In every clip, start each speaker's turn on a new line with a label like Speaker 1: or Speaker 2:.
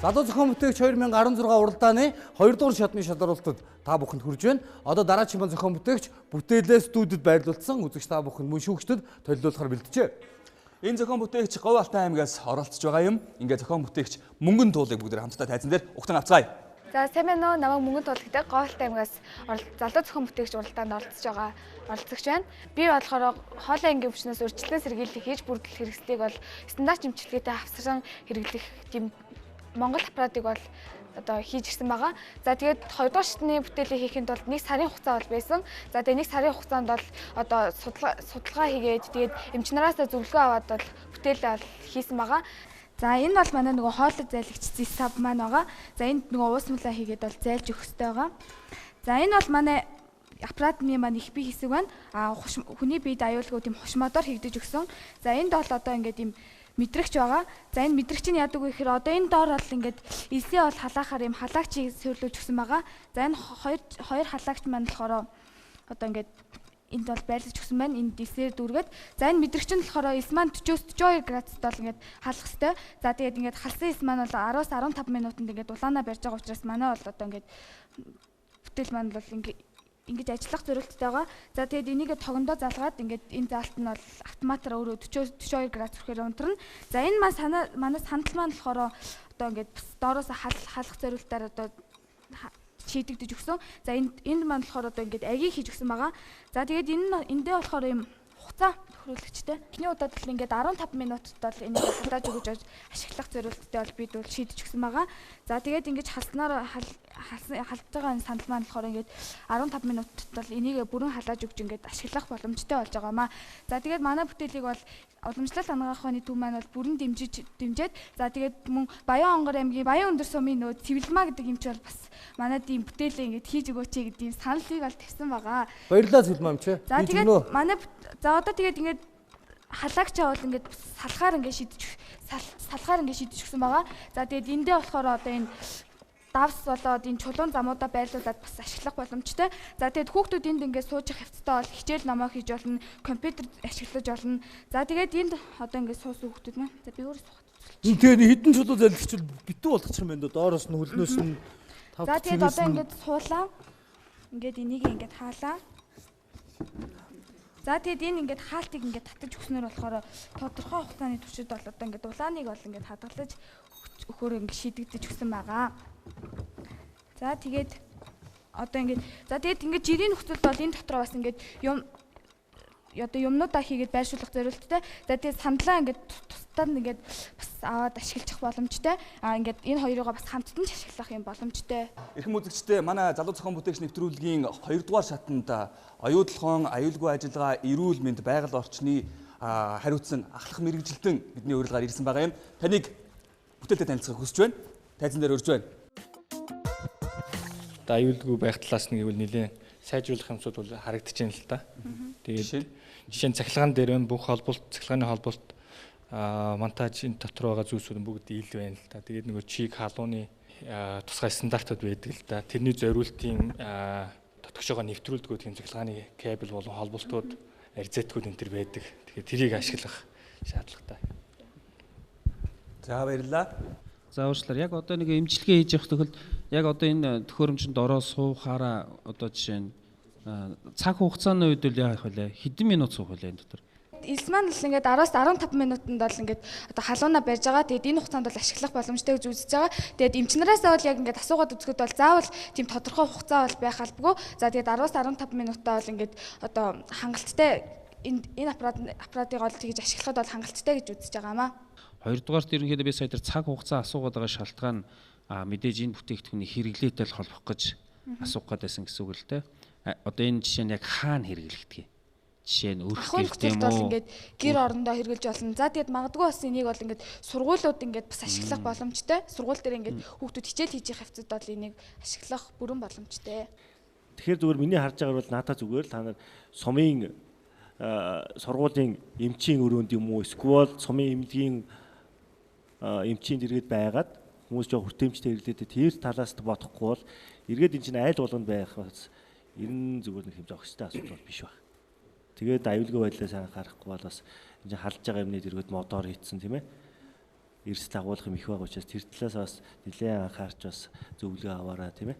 Speaker 1: Залуу зохион бүтээгч 2016 уралдааны 2 дугаар шатны шалралтад та бүхэнд хүрж байна. Одоо дараагийн маань зохион бүтээгч бүтээлээ студид байрлуулсан үзэгч та бүхэнд мөн шүүгчдэд төлөвлөлөхөр бэлджээ. Энэ зохион бүтээгч Говь Алтай аймгаас оролцож байгаа юм. Ингээ зохион бүтээгч мөнгөн туулыг бүгд хамтдаа тайзан дээр угтан авцгаая.
Speaker 2: За сайн байна уу? Намайг мөнгөн туулгтай Говь Алтай аймгаас залуу зохион бүтээгч уралдаанд оролцогч байна. Би болохоор хоолой ангийн өвчнөөс урьдчилан сэргийлэх хийж бүрдэл хэрэгслийг бол стандарт жимчилгээтэй авсран хэрэглэх тийм Монгол аппаратыг бол одоо хийж ирсэн байгаа. За тэгээд 2 дугаар шатны бүтээлээ хийхэд бол 1 сарын хугацаа бол байсан. За тэгээд 1 сарын хугацаанд бол одоо судалгаа хийгээд тэгээд эмчнараас зөвлөгөө аваад бол бүтээлээ бол хийсэн байгаа. За энэ бол манай нөгөө хоолой зайлагч зэсав маань байгаа. За энд нөгөө уус мулаа хийгээд бол зайлж өгөх хэрэгтэй байгаа. За энэ бол манай аппаратны маань их бие хэсэг байна. Хүний биед аюулгүй тийм хушмодоор хийгдэж өгсөн. За энд бол одоо ингээд юм мэдрэгч байгаа. За энэ мэдрэгч нь яадаг вэ гэхээр одоо энэ доор бол ингээд элсээ бол халаахаар юм халаагчийг сүйрлүүлж өгсөн байгаа. За энэ хоёр халаагч маань болохоор одоо ингээд энд бол байрлаж өгсөн байна. Энд элсээр дүүргээд. За энэ мэдрэгч нь болохоор элс маань 40-42 градусд бол ингээд халах хэвээр. За тэгээд ингээд халсан элс маань бол 10-15 минутанд ингээд улаанаа барьж байгаа учраас манай бол одоо ингээд бүтээл маань бол ингэж ажиллах зорилттой байгаа. За тэгээд энийг тогондоо залгаад ингээд энэ заалт нь бол автоматар өөрөө 40-42 градус хүрэхээр унтарна. За энэ манай сандал маань болохоор одоо ингээд доороос халах зорилтоор одоо шийдэгдэж өгсөн. За энд маань болохоор одоо ингээд агийг хийж өгсөн байгаа. За тэгээд эндээ болохоор юм хугацаа тохируулагчтай. Эхний удаад л ингээд 15 минутад бол энийг хадаж өгөж ашиглах зорилттой бол бид бол шийдэж өгсөн байгаа. За тэгээд ингэж халснаар халж байгаа энэ сандал маань болохоор ингээд 15 минутад бол энийг бүрэн халааж өгч ингээд ашиглах боломжтой болж байгаамаа. За тэгээд манай бүтээлийг бол уламжлалт хангах ухааны төв маань бол бүрэн дэмжээд за тэгээд мөн Баян Онгор аймгийн Баян өндөр сумын нөө Цэвэрлмаа гэдэг юмч бол бас манай тийм бүтээлээ ингээд хийж өгөөч гэдэг ийм саналыг бол тавьсан байгаа.
Speaker 1: Баярлалаа Цэвэрлмаа юм чи.
Speaker 2: За тэгээд манай за одоо тэгээд ингээд халаагчаа бол ингээд салхаар ингээд шидэж өгсөн байгаа. За тэгээд эндээ болохоор одоо энэ давс болоод энэ чулуун замуудаа байрлуулад бас ашиглах боломжтой. За тэгээд хүүхдүүд энд ингээд сууж хавцтай бол хичээл номоо хийж болно, компьютер ашиглаж болно. За тэгээд энд одоо ингээд суусан хүүхдүүд маань. За би өөрөө суухад.
Speaker 1: Тэгээд хідэн чулуу залгич битүү болгочих юм байна. Доороос нь хөлнөөс нь тав.
Speaker 2: За тэгээд одоо ингээд суулаа. Ингээд энийг ингээд хаалаа. За тэгээд энэ ингээд хаалтыг ингээд татаж өгснөөр болохоор тодорхой хугацааны туршид бол одоо ингээд улааныг бол ингээд хадгалж өгөхөөр ингээд шийдэгдэж өгсөн байгаа. За тэгээд одоо ингээд жирийн нөхцөл бол энэ дотор бас ингээд юмнуудаа хийгээд байршуулах зорилттой. За тэгээд сандлаа ингээд тусдаа ингээд бас аваад ашиглах боломжтой. Ингээд энэ хоёроо бас хамтдан ашиглах юм боломжтой.
Speaker 1: Эрхэм үзэгчдээ манай залуу зохион бүтээгч нэвтрүүлгийн 2 дугаар шатанд оюутлахын, аюулгүй ажиллагаа, эрүүл мэнд, байгаль орчны хариуцсан ахлах мэрэгжилтэн бидний урилгаар ирсэн байгаа юм. Таныг бүтээлтэй танилцахыг хүсэж байна. Тайзан дээр урьж байна.
Speaker 3: Аюулгүй байх талаас нь гэвэл нэлээд сайжруулах юмсууд бол харагдаж байна л та. Тэгээд жишээ нь цахилгаан дээр байна, бүх холболт, цахилгааны холболт, монтаж энэ дотор байгаа зүйлсүүд бүгд ил байна л та. Тэгээд нөгөө чиг халууны тусгай стандартууд байдаг л та. Тэрний зориултын дотгош байгаа нэвтрүүлдгүүд тийм цахилгааны кабель болон холболтууд, арзетгүүд энэ төр байдаг. Тэгэхээр тэрийг ашиглах шаардлагатай.
Speaker 1: За баярлалаа.
Speaker 4: За уучлаарай. Яг одоо нэг эмчилгээ хийж явах тохиолдолд яг одоо энэ төхөөрөмчөнд ороо суухаараа одоо жишээ нь цаг хугацааны үед л яах вэ? Хэдэн минут суух вэ энэ дотор?
Speaker 2: Элс маань л ингээд 10-15 минутанд бол ингээд одоо халуунаа барьж байгаа. Тэгээд энэ хугацаанд бол ашиглах боломжтой гэж үзэж байгаа. Тэгээд эмчнараасаа бол яг ингээд асуугаад үзэхэд бол заавал тийм тодорхой хугацаа бол байх албагүй. За тэгээд 10-15 минутаа бол ингээд одоо хангалттай энэ аппаратыг ол тэгж ашиглахад бол хангалттай гэж үзэж байгаамаа.
Speaker 4: Хоёрдугаарт ерөнхийдөө би сая дээр цаг хугацаа асуугаад байгаа шалтгаан мэдээж энэ бүтээгдэхүүний хэрэглээтэй л холбох гэж асуух гэдсэн гэсэн үг л дээ. Одоо энэ жишээ нь яг хаана хэрэглэгдэх? Жишээ нь өрх гэх юм уу?
Speaker 2: Ингээд гэр орондоо хэрэглэж болно. За тэгээд магадгүй бас энийг бол ингээд сургуулиуд ингээд бас ашиглах боломжтой. Сургууль дээр ингээд хүүхдүүд хичээл хийж байгаа хавцад бол энийг ашиглах бүрэн боломжтой.
Speaker 5: Тэгэхээр зүгээр миний харж байгаагаар бол надад зүгээр л та нар сумын сургуулийн эмчийн өрөөнд юм уу эсвэл сумын эмнэлгийн эмчийн дэргэд байгаад хүмүүс жоо хүртээмжтэй хэрэглээтэй тэр талаас нь бодохгүй бол эргээд энэ чинь айл болгонд байх бас ер нь зүгээр нэг юм зогстой асуудал биш баг. Тэгээд аюулгүй байдлаа сайн гарахгүй бол бас энэ халж байгаа юмны дэргэд модоор хийцэн тийм ээ. эрс дагуулах юм их байгаа учраас тэр талаас бас нэлээд анхаарч бас зөвлөгөө аваарай тийм ээ.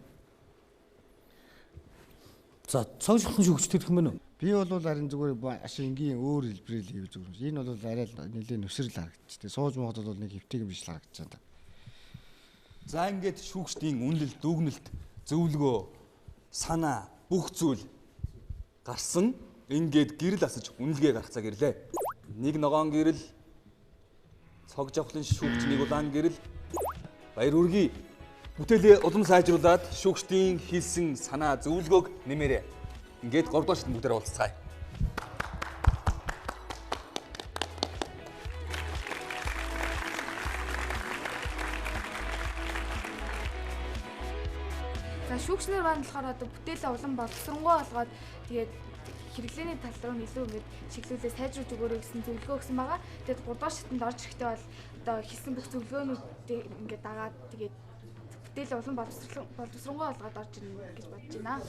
Speaker 1: За цогцлон шүүгчтэй гэх юм байна уу?
Speaker 6: Би бол харин зүгээр маш энгийн өөр хэлбэрээр хийв зүгээр. Энэ бол арай л нэлээд нүсрэл харагдчих. Тэгээ сууж мохот бол нэг хөвтөйг биш л харагдаж байна.
Speaker 7: За ингээд шүүгчдийн үнэлэлт, дүгнэлт, зөвлөгөө, санаа бүх зүйл гарсан. Ингээд гэрэл асаж үнэлгээ гаргах цаг ирлээ. Нэг ногоон гэрэл, цог жавхлын шүүгч нэг улаан гэрэл, баяр үргийн бүтээлээ улам сайжруулад шүүгчдийн хийсэн санаа зөвлөгөөг нэмээрэй. Ингээд 3 дахь шатны бүгдээр уулзцгаая.
Speaker 2: За шүүгчнэр маань болохоор одоо бүтээлээ улам боловсронгуй болгоод тэгээд хэрэглээний тал руу илүү ингээд чиглүүлээ сайжруулж өгөөрэй гэсэн зөвлөгөө өгсөн байгаа. Тэгээд 3 дахь шатанд орж ирэхдээ бол одоо хийсэн бүх зөвлөгөөнүүдийг ингээд дагаад тэгээд бүтээлээ улам боловсронгуй болгоод орж ирнэ гэж бодож байна.